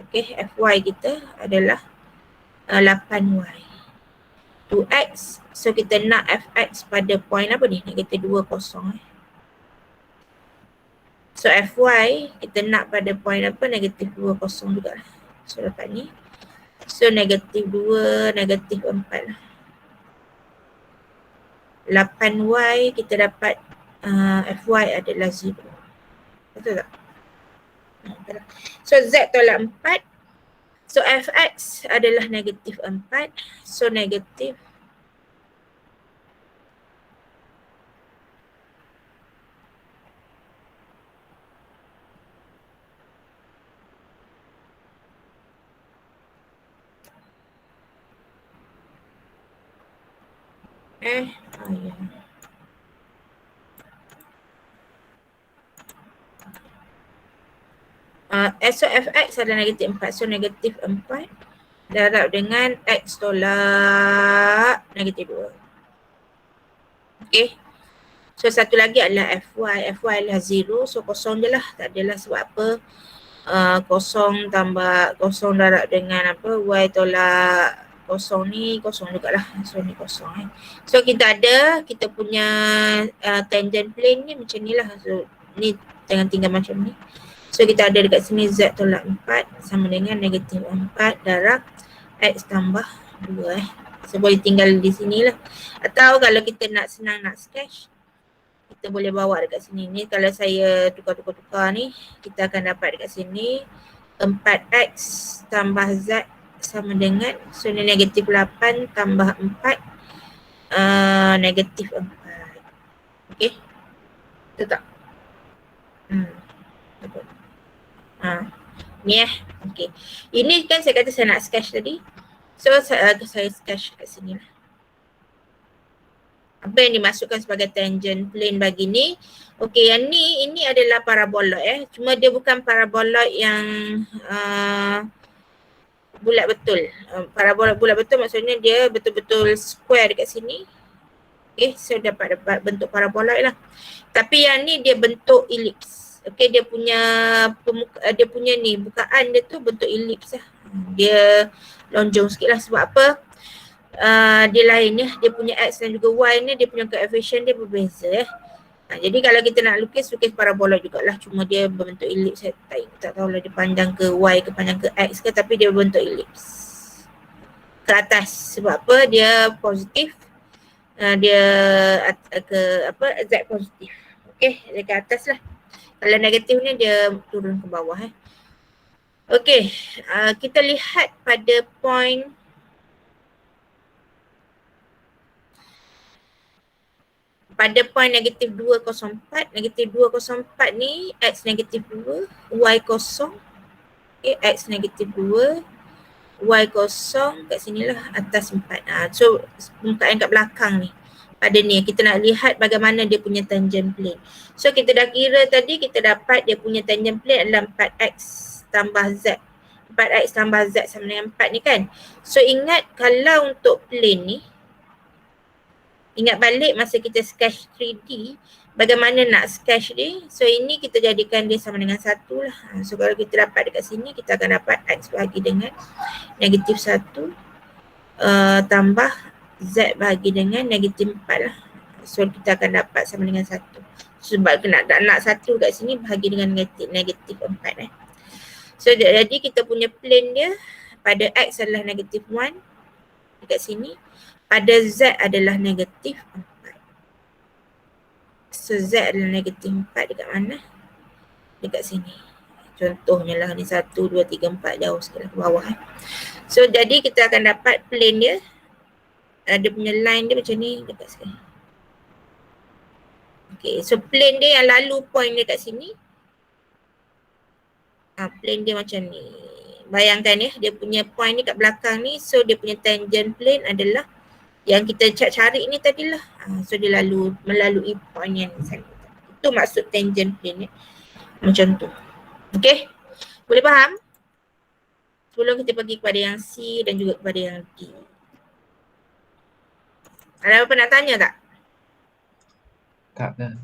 Okay, fy kita adalah 8y. 2x. So kita nak fx pada point apa ni? Negatif 2, kosong. So fy kita nak pada point apa? Negatif 2, kosong juga. So dapat ni. So negatif 2, negatif 4 lah. 8y kita dapat fy adalah 0. Betul tak? So z tolak 4. So fx adalah negatif 4. So negatif ya. So fx adalah negatif 4. So negatif 4 darab dengan x tolak negatif 2. Okay. So satu lagi adalah fy. Fy adalah 0. So kosong je lah. Tak adalah sebab apa. Kosong tambah kosong darab dengan apa. Y tolak kosong ni kosong jugalah. So ni kosong. So kita ada kita punya tangent plane ni macam ni lah. So ni jangan tinggal macam ni. So kita ada dekat sini z tolak 4 sama dengan negatif 4 darab x tambah 2 So boleh tinggal di sini lah. Atau kalau kita nak senang nak sketch, kita boleh bawa dekat sini. Ni kalau saya tukar-tukar ni, kita akan dapat dekat sini 4x tambah z sama dengan, so ni negatif 8 tambah 4 negatif 4. Okay. Betul tak? Betul. Ni okay. Ini kan saya kata saya nak sketch tadi. So saya sketch kat sini lah. Apa yang dimasukkan sebagai tangent plane bagi ni. Okay, yang ni, ini adalah paraboloid Cuma dia bukan paraboloid yang bulat betul. Paraboloid bulat betul maksudnya dia betul-betul square dekat sini. Okay, so dapat bentuk paraboloid lah. Tapi yang ni dia bentuk ellipse. Okay, dia punya ni bukaan dia tu bentuk ellipse lah. Dia lonjong sikit lah sebab apa? Dia lain dia punya x dan juga y ni dia punya coefficient dia berbeza jadi kalau kita nak lukis paraboloid jugalah, cuma dia berbentuk ellipse. Saya tak tahulah dia panjang ke y ke panjang ke x ke, tapi dia berbentuk ellipse ke atas. Sebab apa? Dia positif, dia ke apa, z positif. Okey, dia ke atas lah. Kalau negatif ni dia turun ke bawah Okey, kita lihat pada point negatif 204. Negatif 204 ni x negatif 2, y kosong. Okay, x negatif 2, y kosong kat sinilah atas 4. So permukaan kat belakang ni. Pada ni kita nak lihat bagaimana dia punya tangent plane. So kita dah kira tadi, kita dapat dia punya tangent plane adalah 4x tambah z. 4x tambah z sama dengan 4 ni kan. So ingat kalau untuk plane ni, ingat balik masa kita sketch 3D, bagaimana nak sketch dia. So ini kita jadikan dia sama dengan 1 lah. So kalau kita dapat dekat sini, kita akan dapat x bahagi dengan negatif 1 tambah z bahagi dengan negatif 4 lah. So kita akan dapat sama dengan 1. Sebab nak 1 kat sini bahagi dengan negatif 4 So jadi kita punya plane dia pada x adalah negatif 1 dekat sini. Pada z adalah negatif 4. So z adalah negatif 4 dekat mana? Dekat sini. Contohnya lah ni 1, 2, 3, 4 jauh sikit ke bawah So jadi kita akan dapat plane dia. Dia punya line dia macam ni dekat sini. Okay, so plane dia yang lalu point dia kat sini. Plane dia macam ni. Bayangkan dia punya point ni kat belakang ni. So dia punya tangent plane adalah yang kita cari ni tadilah. So dia melalui point yang ni. Itu maksud tangent plane macam tu. Okay, boleh faham? Sebelum kita pergi kepada yang C dan juga kepada yang D. Ada apa nak tanya tak? Tak ada.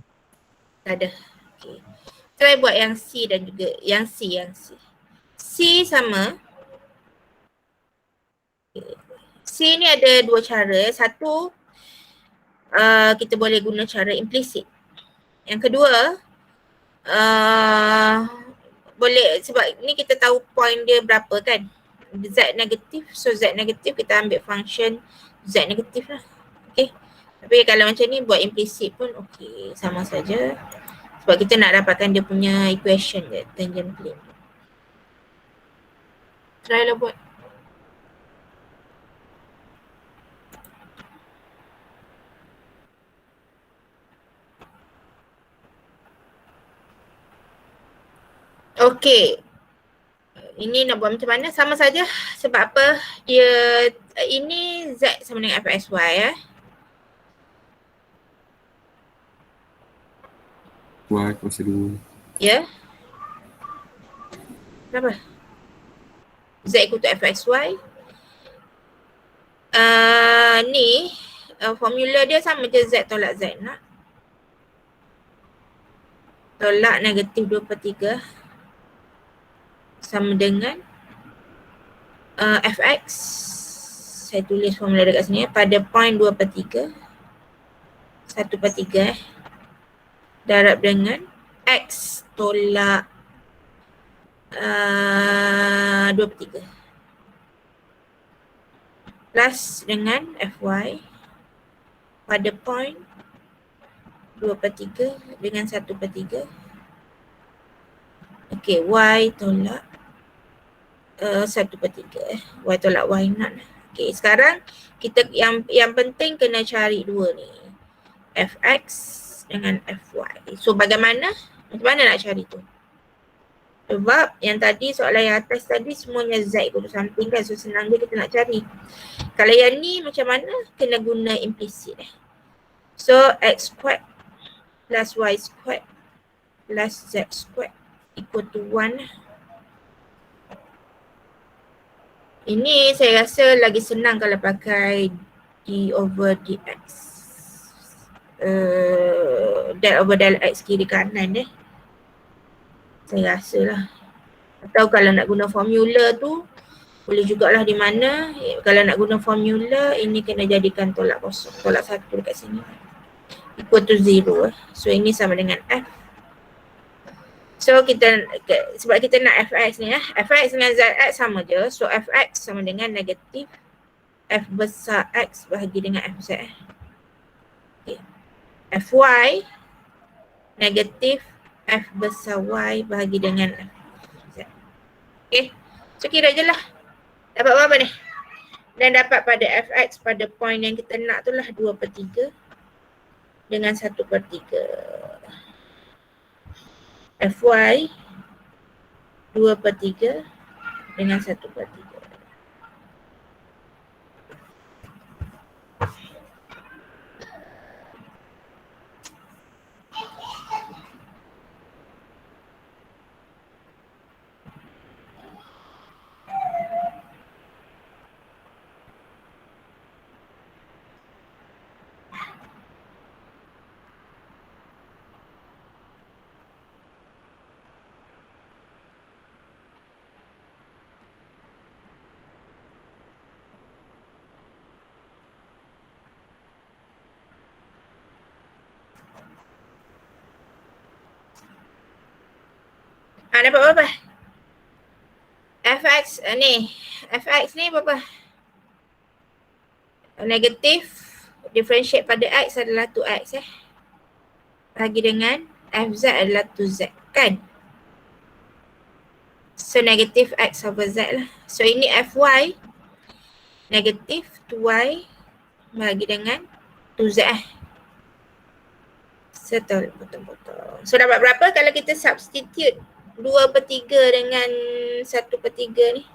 Tak ada. Okay. Try buat yang C dan juga yang C. C sama. C ni ada dua cara. Satu, kita boleh guna cara implicit. Yang kedua, boleh, sebab ni kita tahu point dia berapa kan. Z negatif, so Z negatif kita ambil function Z negatif lah. Okay. Tapi kalau macam ni buat implicit pun okay, sama saja. Sebab kita nak dapatkan dia punya equation je, tangent plane. Try lah buat. Okay. Ini nak buat macam mana? Sama saja. Sebab apa? Dia, ini Z sama dengan fxy ya. Y kuasa 2. Ya. Kenapa? Z equal to fxy. Ni formula dia sama je Z tolak Z nak. Tolak negatif 2/3 sama dengan fx. Saya tulis formula dekat sini pada point 2/3 1/3 darab dengan x tolak 2/3 plus dengan fy pada point 2/3 dengan 1/3. Okay, y tolak 1/3 y tolak y naught. Okay, sekarang kita yang penting kena cari dua ni, fx dengan fy. So bagaimana? Macam mana nak cari tu? Sebab yang tadi soalan yang atas tadi semuanya z equal to something kan, so senang je kita nak cari. Kalau yang ni macam mana? Kena guna implicit So x squared plus y squared plus z squared equal to 1. Ini saya rasa lagi senang kalau pakai d over dx. Del over del x kiri kanan saya rasa lah. Atau kalau nak guna formula tu boleh jugalah di mana. Kalau nak guna formula ini kena jadikan tolak kosong, tolak 1 dekat sini equal to 0. So ini sama dengan f. So kita, sebab kita nak fx ni fx dengan zx sama je. So fx sama dengan negatif f besar x bahagi dengan fz. Okay. Fy negatif f besar y bahagi dengan fz. Okay. So kira je lah. Dapat berapa ni? Dan dapat pada fx pada point yang kita nak tu lah 2/3 dengan 1/3. Fy 2/3 dengan 1/3. Dapat berapa? Fx ni berapa? Negatif differentiate pada x adalah 2x bagi dengan fz adalah 2z kan? So negatif x over z lah. So ini fy negatif 2y bagi dengan 2z Settle, betul-betul. So dapat berapa kalau kita substitute 2/3 dengan 1/3 ni?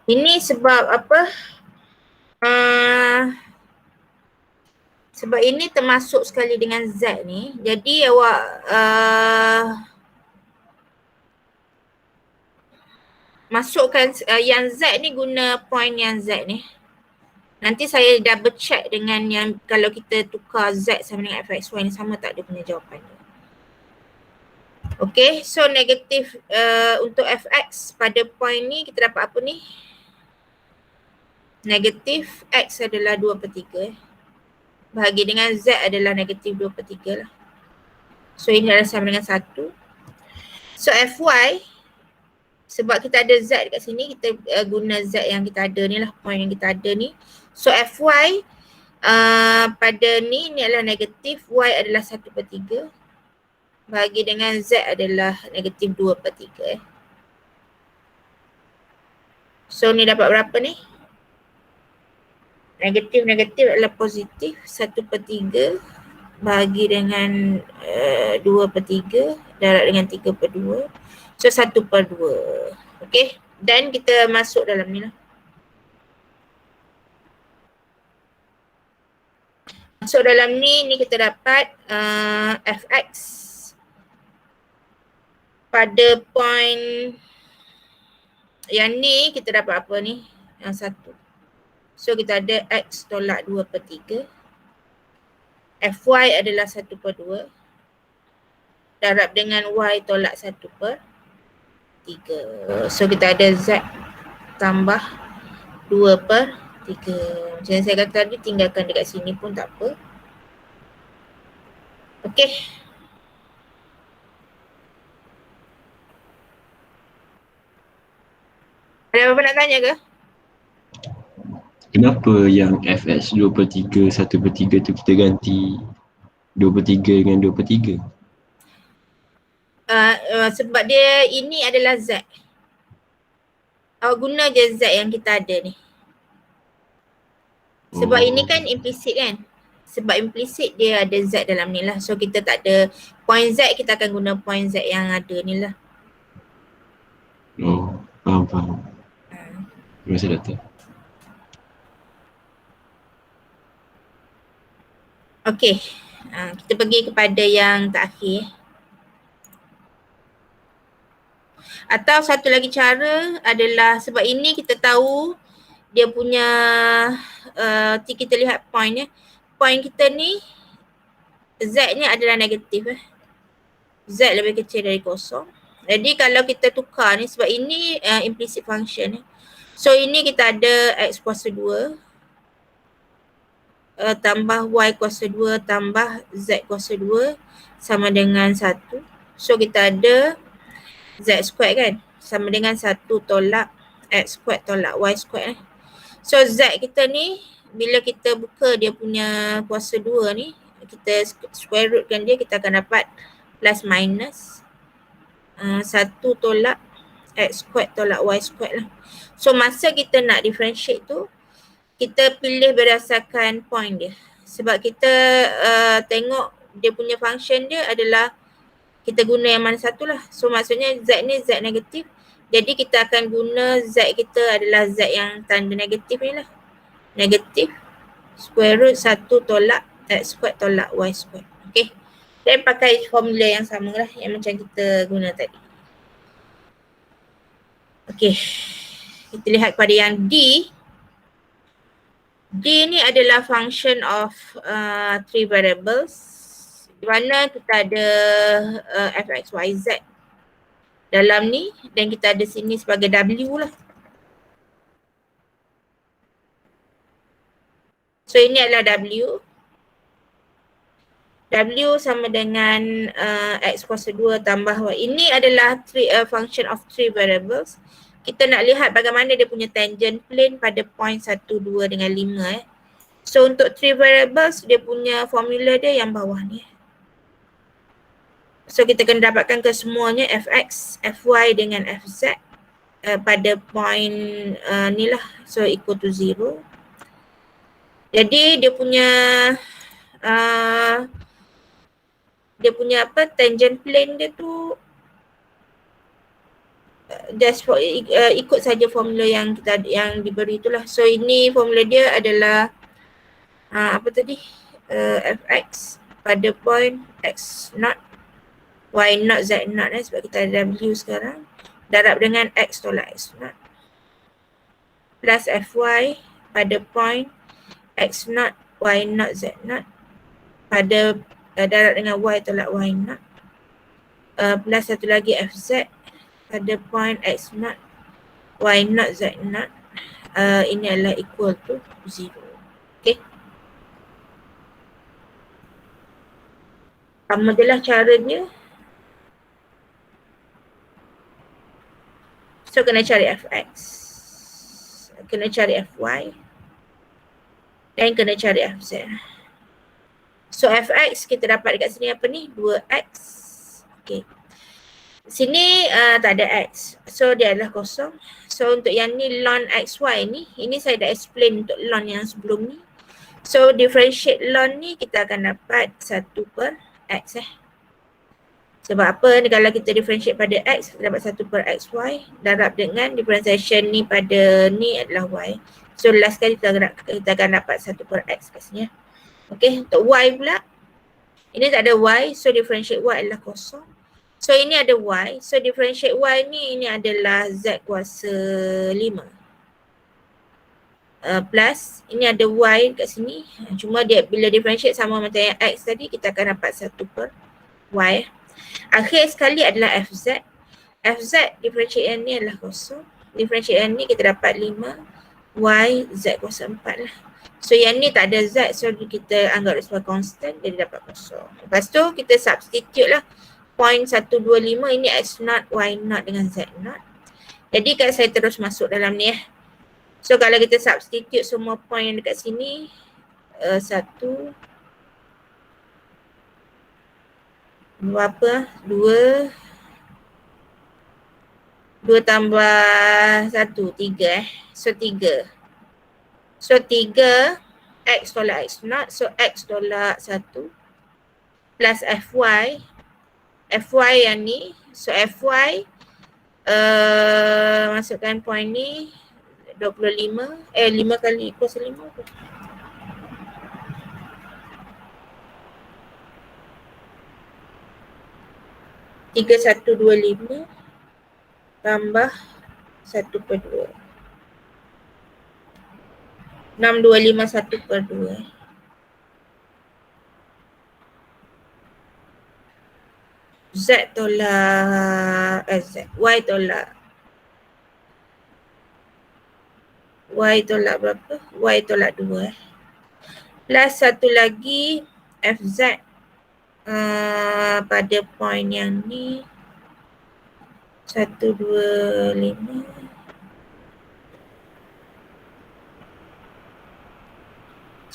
Ini sebab apa? Sebab ini termasuk sekali dengan Z ni. Jadi awak masukkan yang Z ni, guna point yang Z ni. Nanti saya double check dengan yang kalau kita tukar Z sama dengan fxy ni sama tak dia punya jawapan dia. Okay, so negatif untuk fx pada point ni kita dapat apa ni? Negatif x adalah 2/3 bahagi dengan z adalah negatif 2/3 lah. So ini adalah sama dengan 1. So fy, sebab kita ada z dekat sini, kita guna z yang kita ada ni lah, point yang kita ada ni. So fy pada ni adalah negatif, y adalah 1/3 bahagi dengan z adalah negatif 2/3. So ni dapat berapa ni? Negatif adalah positif 1/3 bahagi dengan 2/3 darab dengan 3/2. So 1/2. Okay, dan kita masuk dalam ni lah. Masuk dalam ni kita dapat fx pada point yang ni kita dapat apa ni? Yang 1. So kita ada x tolak 2/3. Fy adalah 1/2 darab dengan y tolak 1/3. So kita ada z tambah 2/3. Macam yang saya kata tadi, tinggalkan dekat sini pun tak apa. Okay. Ada apa-apa nak tanya ke? Kenapa yang fx 2/3, 1/3 tu kita ganti 2/3 dengan 2/3? Sebab dia ini adalah z. Awak guna je z yang kita ada ni. Sebab ini kan implisit kan. Sebab implisit dia ada z dalam ni lah. So kita tak ada point z, kita akan guna point z yang ada ni lah. Oh, faham. Terima kasih Doktor. Okay, kita pergi kepada yang terakhir. Atau satu lagi cara adalah, sebab ini kita tahu dia punya kita lihat point point kita ni z ni adalah negatif z lebih kecil dari kosong. Jadi kalau kita tukar ni, sebab ini implicit function so ini kita ada x kuasa 2 tambah y kuasa 2 tambah z kuasa 2 sama dengan 1. So kita ada z square kan, sama dengan 1 tolak x square tolak y square. So z kita ni, bila kita buka dia punya kuasa 2 ni, kita square rootkan dia, kita akan dapat plus minus 1 tolak x square tolak y square lah. So masa kita nak differentiate tu, kita pilih berdasarkan point dia. Sebab kita tengok dia punya function dia adalah, kita guna yang mana satu lah. So maksudnya z ni z negatif. Jadi kita akan guna z kita adalah z yang tanda negatif ni lah. Negatif square root 1 tolak x square tolak y square. Okay. Dan pakai formula yang sama lah yang macam kita guna tadi. Okay. Kita lihat pada yang D. D ni adalah function of 3 variables. Di mana kita ada fx, y, z dalam ni, dan kita ada sini sebagai w lah. So ini adalah w. W sama dengan x kuasa 2 tambah y. Ini adalah function of 3 variables. Kita nak lihat bagaimana dia punya tangent plane pada point 1, 2 dengan 5 So untuk 3 variables, dia punya formula dia yang bawah ni. So kita kena dapatkan kesemuanya fx, fy dengan fz pada point ni lah. So equal to 0. Jadi dia punya apa, tangent plane dia tu just for, ikut saja formula yang kita yang diberi itulah. So ini formula dia adalah apa tadi? Fx pada point x naught, y naught, z naught sebab kita ada w sekarang, darab dengan x tolak x naught plus fy pada point x naught, y naught, z naught pada darab dengan y tolak y naught plus satu lagi fz pada point x naught, y naught, z naught ini adalah equal to 0. Okay. Sama je lah cara dia. So kena cari fx, kena cari fy dan kena cari fz. So fx kita dapat dekat sini apa ni? 2x. Okay. Sini tak ada x. So dia adalah kosong. So untuk yang ni ln xy ni, ini saya dah explain untuk ln yang sebelum ni. So differentiate ln ni kita akan dapat 1 per x Sebab apa ni, kalau kita differentiate pada x, kita dapat 1 per xy darab dengan differentiation ni pada ni adalah y. So last kali kita akan dapat 1 per x kat sini. Okay, untuk y pula, ini tak ada y, so differentiate y adalah kosong. So ini ada y, so differentiate y ni, ini adalah z kuasa 5. Plus, ini ada y kat sini. Cuma dia bila differentiate sama macam yang x tadi, kita akan dapat 1 per y. Akhir sekali adalah fz. Fz differentiate yang ni adalah kosong. Differentiate yang ni kita dapat 5 y z kuasa 4 lah. So yang ni tak ada z, so kita anggap sebagai constant, dia dapat kosong. Lepas tu kita substitute lah 0.125 ini x naught, y naught dengan z naught. Jadi kan saya terus masuk dalam ni So kalau kita substitute semua point yang dekat sini, 1, 2 apa? 2 tambah 1, 3 So 3. So 3 x tolak x naught, so x tolak 1 plus fy. Fy yang ni, so fy masukkan point ni 25, 5 kali kuasa 5 apa? 3125 tambah 1 per 2. 6251 per 2. Z tolak Z, Y tolak berapa? Y tolak 2 plus satu lagi FZ pada point yang ni 125.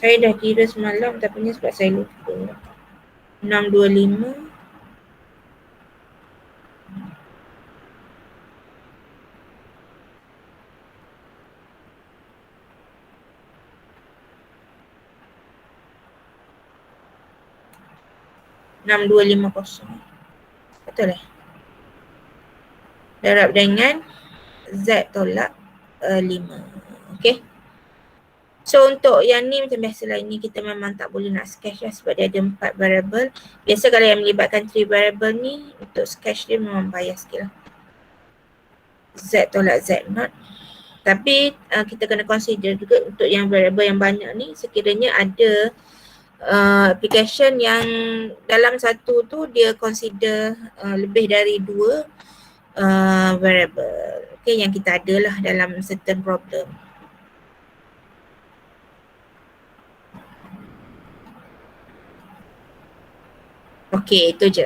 Saya dah kira semalam tapi ni sebab saya lupa. 625 6250. Betul lah. Darab dengan Z tolak 5. Okay. So untuk yang ni macam biasalah, ini kita memang tak boleh nak sketch lah sebab dia ada 4 variable. Biasa kalau yang melibatkan 3 variable ni, untuk sketch dia memang payah sikit lah. Z tolak Z naught. Tapi kita kena consider juga untuk yang variable yang banyak ni, sekiranya ada application yang dalam satu tu dia consider lebih dari 2 variable. Okay, yang kita ada lah dalam certain problem. Okay, itu je.